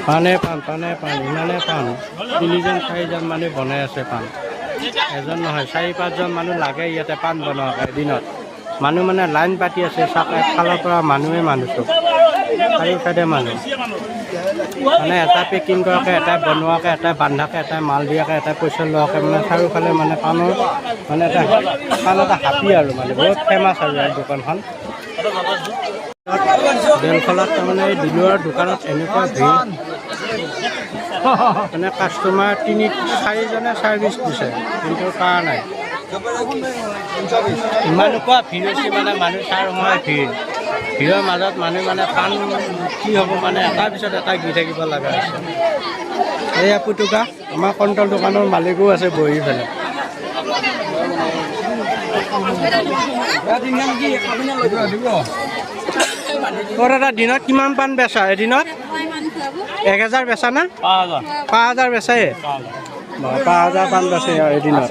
পানে পান ইমানে পান 3জন 4জন মানুহ বনাই আছে পান এজন নহয় 4-5জন মানুহ লাগে ইয়াতে পান বনোৱা দিনত মানুহ মানে লাইন পাতি আছে ফালৰ পৰা মানুহে চব চাৰিওফালে মানুহ মানে এটা পেকিং কৰাকে এটা বনোৱাকে এটা বান্ধাকে এটা মাল দিয়াকে এটা পইচা লোৱাকে মানে চাৰিওফালে মানে পানৰ মানে এটা পান এটা হাপি আৰু মানে বহুত ফেমাছ আৰু এই দোকানখন বেলখলাত তাৰমানে দিনৰ দোকানত এনেকুৱা ভিৰ মানে কাষ্টমাৰ 3-4জনে ছাৰ্ভিচ দিছে কিন্তু পৰা নাই ইমানকুৱা ভিৰ হৈছে মানে মানুহ চাৰ সময় ভিৰৰ মাজত মানুহ মানে পান কি হ'ব মানে এটাৰ পিছত এটা গৈ থাকিব লগা হৈছে এয়া পুতুকা আমাৰ কণ্ট্ৰল দোকানৰ মালিকো আছে বহি পেলাই তোৰ এটা দিনত কিমান পান বেচা এদিনত 1000 বেচা না 5000 বেচায়ে 5000 পান বেচে এদিনত